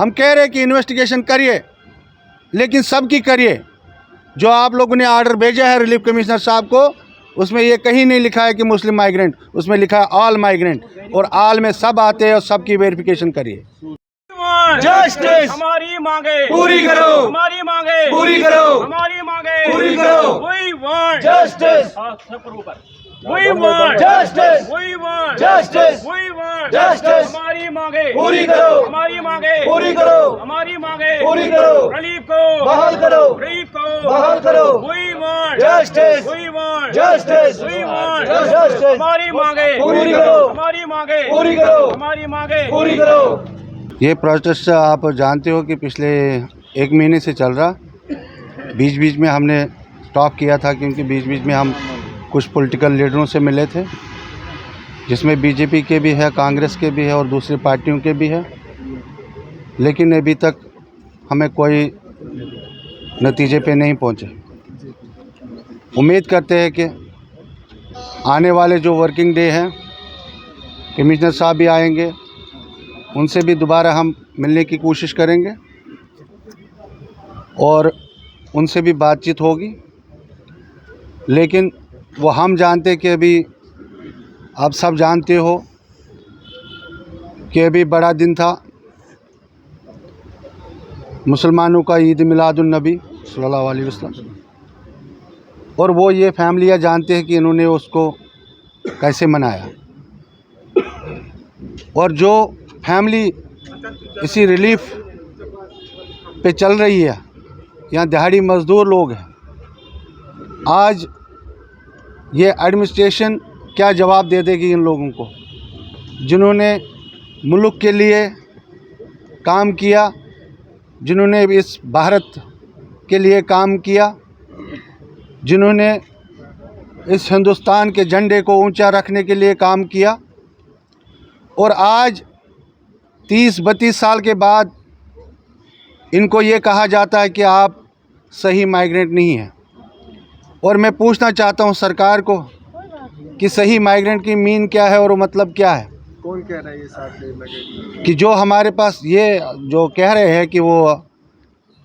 हम कह रहे हैं कि इन्वेस्टिगेशन करिए, लेकिन सबकी करिए। जो आप लोगों ने ऑर्डर भेजा है रिलीफ कमिश्नर साहब को, उसमें ये कहीं नहीं लिखा है कि मुस्लिम माइग्रेंट, उसमें लिखा है ऑल माइग्रेंट, और ऑल में सब आते हैं और सबकी वेरिफिकेशन करिए। जस्टिस हमारी मांगे पूरी करो, हमारी मांगे पूरी करो, हमारी मांगे पूरी करो। We want justice We want Justice! We want Justice! We want Justice! हमारी मांगे पूरी करो, हमारी मांगे पूरी करो, हमारी मांगे पूरी करो, रिलीफ को बहाल करो, रिलीफ को बहाल करो। We want Justice! We want Justice! We want Justice! हमारी मांगे पूरी करो, हमारी मांगे पूरी करो, हमारी मांगे पूरी करो। ये प्रोटेस्ट आप जानते हो कि पिछले 1 महीने से चल रहा। बीच बीच में हमने स्टॉप किया था, क्योंकि बीच बीच में हम कुछ पॉलिटिकल लीडरों से मिले थे, जिसमें बीजेपी के भी है, कांग्रेस के भी है और दूसरी पार्टियों के भी है, लेकिन अभी तक हमें कोई नतीजे पे नहीं पहुंचे। उम्मीद करते हैं कि आने वाले जो वर्किंग डे हैं, कमिश्नर साहब भी आएंगे, उनसे भी दोबारा हम मिलने की कोशिश करेंगे और उनसे भी बातचीत होगी। लेकिन वो हम जानते कि अभी आप सब जानते हो कि अभी बड़ा दिन था मुसलमानों का, ईद मिलादुन्नबी सल्लल्लाहु अलैहि वसल्लम, और वो ये फैमिलियाँ जानते हैं कि इन्होंने उसको कैसे मनाया। और जो फैमिली इसी रिलीफ पे चल रही है, यहाँ दिहाड़ी मज़दूर लोग हैं, आज ये एडमिनिस्ट्रेशन क्या जवाब दे देगी इन लोगों को, जिन्होंने मुल्क के लिए काम किया, जिन्होंने इस भारत के लिए काम किया, जिन्होंने इस हिंदुस्तान के झंडे को ऊंचा रखने के लिए काम किया, और आज 30-32 साल के बाद इनको ये कहा जाता है कि आप सही माइग्रेंट नहीं हैं। और मैं पूछना चाहता हूं सरकार को कि सही माइग्रेंट की मीन क्या है और वो मतलब क्या है। कौन कह रहा है ये साथ कि जो हमारे पास ये जो कह रहे हैं कि वो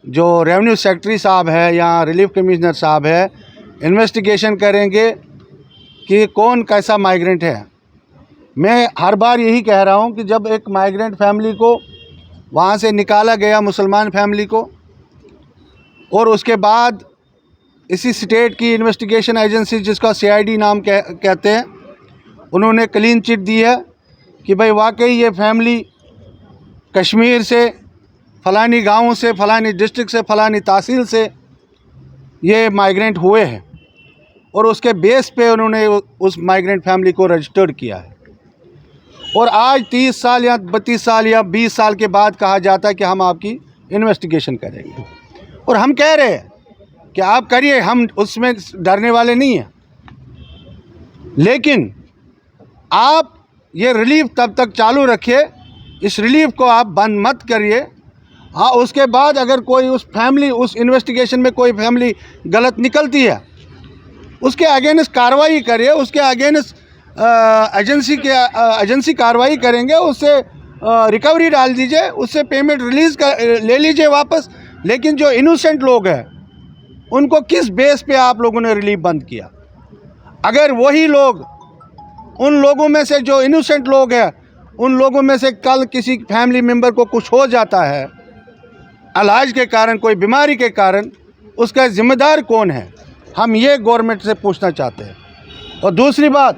जो रेवेन्यू सेक्रेटरी साहब है या रिलीफ कमिश्नर साहब है, इन्वेस्टिगेशन करेंगे कि कौन कैसा माइग्रेंट है। मैं हर बार यही कह रहा हूं कि जब एक माइग्रेंट फैमिली को वहां से निकाला गया, मुसलमान फैमिली को, और उसके बाद इसी स्टेट की इन्वेस्टिगेशन एजेंसी जिसका CID नाम कहते हैं, उन्होंने क्लीन चिट दी है कि भाई वाकई ये फैमिली कश्मीर से, फ़लानी गाँव से, फ़लानी डिस्ट्रिक्ट से, फ़लानी तहसील से ये माइग्रेंट हुए हैं, और उसके बेस पे उन्होंने उस माइग्रेंट फैमिली को रजिस्टर्ड किया है। और आज 30 साल या 32 साल या 20 साल के बाद कहा जाता है कि हम आपकी इन्वेस्टिगेशन करेंगे, और हम कह रहे हैं कि आप करिए, हम उसमें डरने वाले नहीं हैं। लेकिन आप ये रिलीफ तब तक चालू रखिए, इस रिलीफ को आप बंद मत करिए। हाँ, उसके बाद अगर कोई उस फैमिली, उस इन्वेस्टिगेशन में कोई फैमिली गलत निकलती है, उसके अगेंस्ट कार्रवाई करिए, उसके अगेंस्ट एजेंसी कार्रवाई करेंगे, उससे रिकवरी डाल दीजिए, उससे पेमेंट रिलीज़ ले लीजिए वापस। लेकिन जो इनोसेंट लोग हैं उनको किस बेस पे आप लोगों ने रिलीफ बंद किया? अगर वही लोग, उन लोगों में से जो इनोसेंट लोग हैं, उन लोगों में से कल किसी फैमिली मेम्बर को कुछ हो जाता है इलाज के कारण, कोई बीमारी के कारण, उसका ज़िम्मेदार कौन है? हम ये गवर्नमेंट से पूछना चाहते हैं। और दूसरी बात,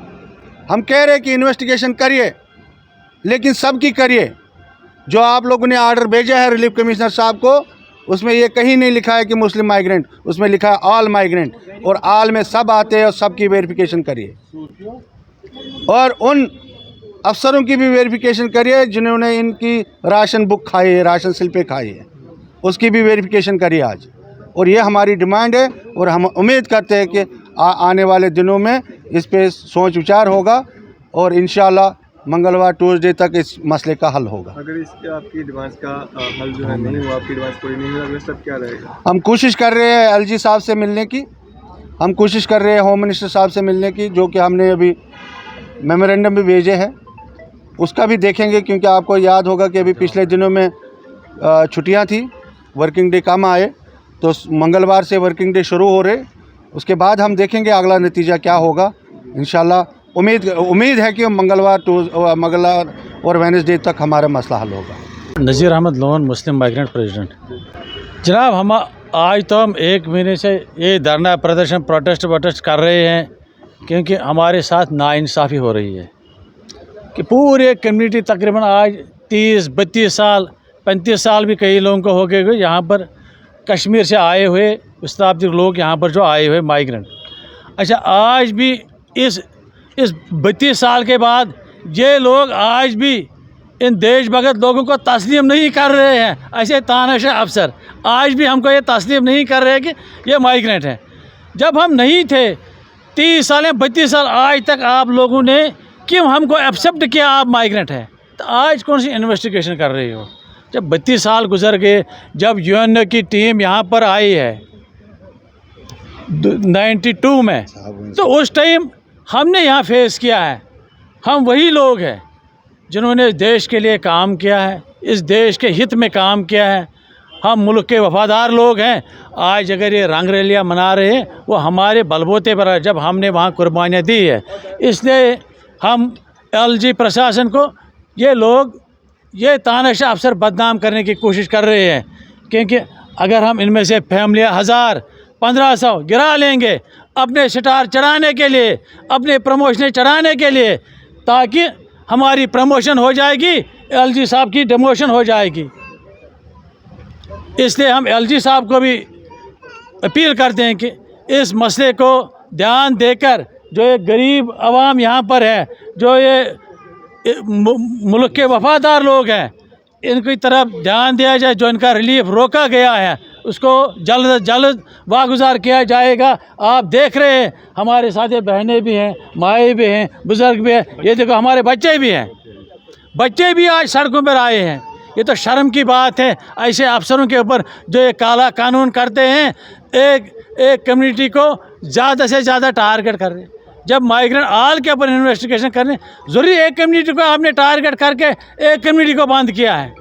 हम कह रहे हैं कि इन्वेस्टिगेशन करिए, लेकिन सबकी करिए। जो आप लोगों ने ऑर्डर भेजा है रिलीफ कमिश्नर साहब को, उसमें ये कहीं नहीं लिखा है कि मुस्लिम माइग्रेंट, उसमें लिखा है ऑल माइग्रेंट, और ऑल में सब आते हैं और सबकी वेरिफिकेशन करिए। और उन अफसरों की भी वेरिफिकेशन करिए जिन्होंने इनकी राशन बुक खाई है, राशन स्लिपें खाई है, उसकी भी वेरिफिकेशन करिए आज। और ये हमारी डिमांड है, और हम उम्मीद करते हैं कि आने वाले दिनों में इस पे सोच विचार होगा, और इंशाल्लाह मंगलवार ट्यूसडे तक इस मसले का हल होगा। अगर इसके आपकी डिमांड्स का हल जो है नहीं हुआ, आपकी डिमांड्स पूरी नहीं हुई, अगले स्टेप क्या रहेगा? हम कोशिश कर रहे हैं LG साहब से मिलने की, हम कोशिश कर रहे हैं होम मिनिस्टर साहब से मिलने की, जो कि हमने अभी मेमोरेंडम भी भेजे हैं, उसका भी देखेंगे। क्योंकि आपको याद होगा कि अभी पिछले दिनों में छुट्टियां थी, वर्किंग डे कम आए, तो मंगलवार से वर्किंग डे शुरू हो रहे। उसके बाद हम देखेंगे अगला नतीजा क्या होगा। इंशाल्लाह उम्मीद है कि मंगलवार और वेडनेसडे तक हमारा मसला हल होगा। नज़ीर अहमद लोन, मुस्लिम माइग्रेंट प्रेसिडेंट। जनाब, हम आज तो हम 1 महीने से ये धरना प्रदर्शन प्रोटेस्ट कर रहे हैं, क्योंकि हमारे साथ नाइंसाफ़ी हो रही है कि पूरे कम्युनिटी तकरीबन आज 30-32 साल 35 साल भी कई लोगों को हो गए यहाँ पर कश्मीर से आए हुए विस्थापित लोग यहाँ पर जो आए हुए माइग्रेंट। अच्छा, आज भी इस 32 साल के बाद ये लोग आज भी इन देशभगत लोगों को तस्लीम नहीं कर रहे हैं। ऐसे तानाशाह अफसर आज भी हमको ये तस्लीम नहीं कर रहे कि ये माइग्रेंट हैं। जब हम नहीं थे 30 साल या 32 साल, आज तक आप लोगों ने क्यों हमको एक्सेप्ट किया आप माइग्रेंट हैं? तो आज कौन सी इन्वेस्टिगेशन कर रही हो? जब 32 साल गुजर गए, जब यूएन की टीम यहाँ पर आई है 92 में, तो उस टाइम हमने यहाँ फेस किया है। हम वही लोग हैं जिन्होंने देश के लिए काम किया है, इस देश के हित में काम किया है। हम मुल्क के वफ़ादार लोग हैं। आज अगर ये रंग रैलियाँ मना रहे हैं, वो हमारे बलबूते पर है, जब हमने वहाँ कुर्बानियाँ दी है। इसलिए हम एलजी प्रशासन को ये लोग ये तानाशाह अफसर बदनाम करने की कोशिश कर रहे हैं, क्योंकि अगर हम इनमें से फैमिलियाँ 1000-1500 गिरा लेंगे अपने स्टार चढ़ाने के लिए, अपने प्रमोशन चढ़ाने के लिए, ताकि हमारी प्रमोशन हो जाएगी, एलजी साहब की डिमोशन हो जाएगी। इसलिए हम एलजी साहब को भी अपील करते हैं कि इस मसले को ध्यान देकर जो ये गरीब आवाम यहाँ पर है, जो ये मुल्क के वफ़ादार लोग हैं, इनकी तरफ ध्यान दिया जाए। जो इनका रिलीफ रोका गया है उसको जल्द से जल्द वागुजार किया जाएगा। आप देख रहे हैं हमारे साथ बहनें भी हैं, माएँ भी हैं, बुज़ुर्ग भी हैं, ये देखो हमारे बच्चे भी हैं, बच्चे भी आज सड़कों पर आए हैं। ये तो शर्म की बात है ऐसे अफसरों के ऊपर जो ये काला कानून करते हैं, एक कम्युनिटी को ज़्यादा से ज़्यादा टारगेट कर रहे हैं। जब माइग्रेंट आल के ऊपर इन्वेस्टिगेशन करने, ज़रूरी एक कम्युनिटी को आपने टारगेट करके एक कम्युनिटी को बंद किया है।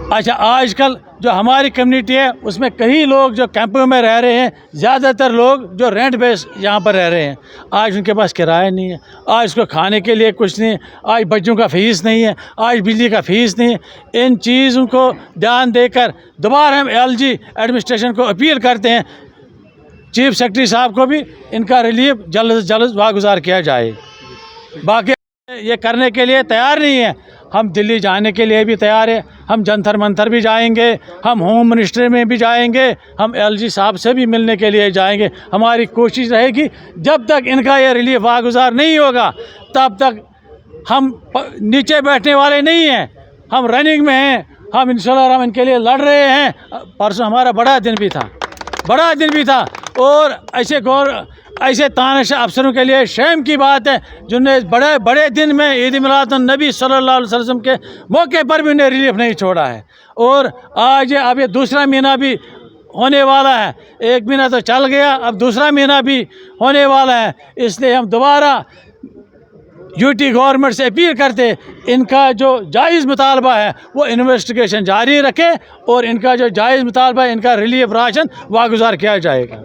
अच्छा, आजकल जो हमारी कम्युनिटी है उसमें कई लोग जो कैंपों में रह रहे हैं, ज़्यादातर लोग जो रेंट बेस यहाँ पर रह रहे हैं, आज उनके पास किराया नहीं है, आज उसको खाने के लिए कुछ नहीं, आज बच्चों का फ़ीस नहीं है, आज बिजली का फ़ीस नहीं है। इन चीज़ों को ध्यान देकर दोबारा हम एलजी एडमिनिस्ट्रेशन को अपील करते हैं, चीफ सेक्रेटरी साहब को भी इनका रिलीफ जल्द से जल्द वागुजार किया जाए। बाकी ये करने के लिए तैयार नहीं है। हम दिल्ली जाने के लिए भी तैयार है, हम जंतर मंतर भी जाएंगे, हम होम मिनिस्ट्री में भी जाएंगे, हम एलजी साहब से भी मिलने के लिए जाएंगे। हमारी कोशिश रहेगी जब तक इनका ये रिलीफ वागुजार नहीं होगा तब तक हम नीचे बैठने वाले नहीं हैं। हम रनिंग में हैं, हम इंशाल्लाह हम इनके लिए लड़ रहे हैं। परसों हमारा बड़ा दिन भी था और ऐसे तानाशाह अफसरों के लिए शर्म की बात है जिन्होंने बड़े बड़े दिन में ईद मिलादुन्नबी सल्लल्लाहु अलैहि वसल्लम के मौके पर भी उन्हें रिलीफ नहीं छोड़ा है। और आज अब ये दूसरा महीना भी होने वाला है, 1 महीना तो चल गया, अब दूसरा महीना भी होने वाला है। इसलिए हम दोबारा यूटी गवर्नमेंट से अपील करते, इनका जो जायज़ मुतालबा है वो इन्वेस्टिगेशन जारी रखे और इनका जो जायज़ मुतालबा है, इनका रिलीफ राशन वागुजार किया जाएगा।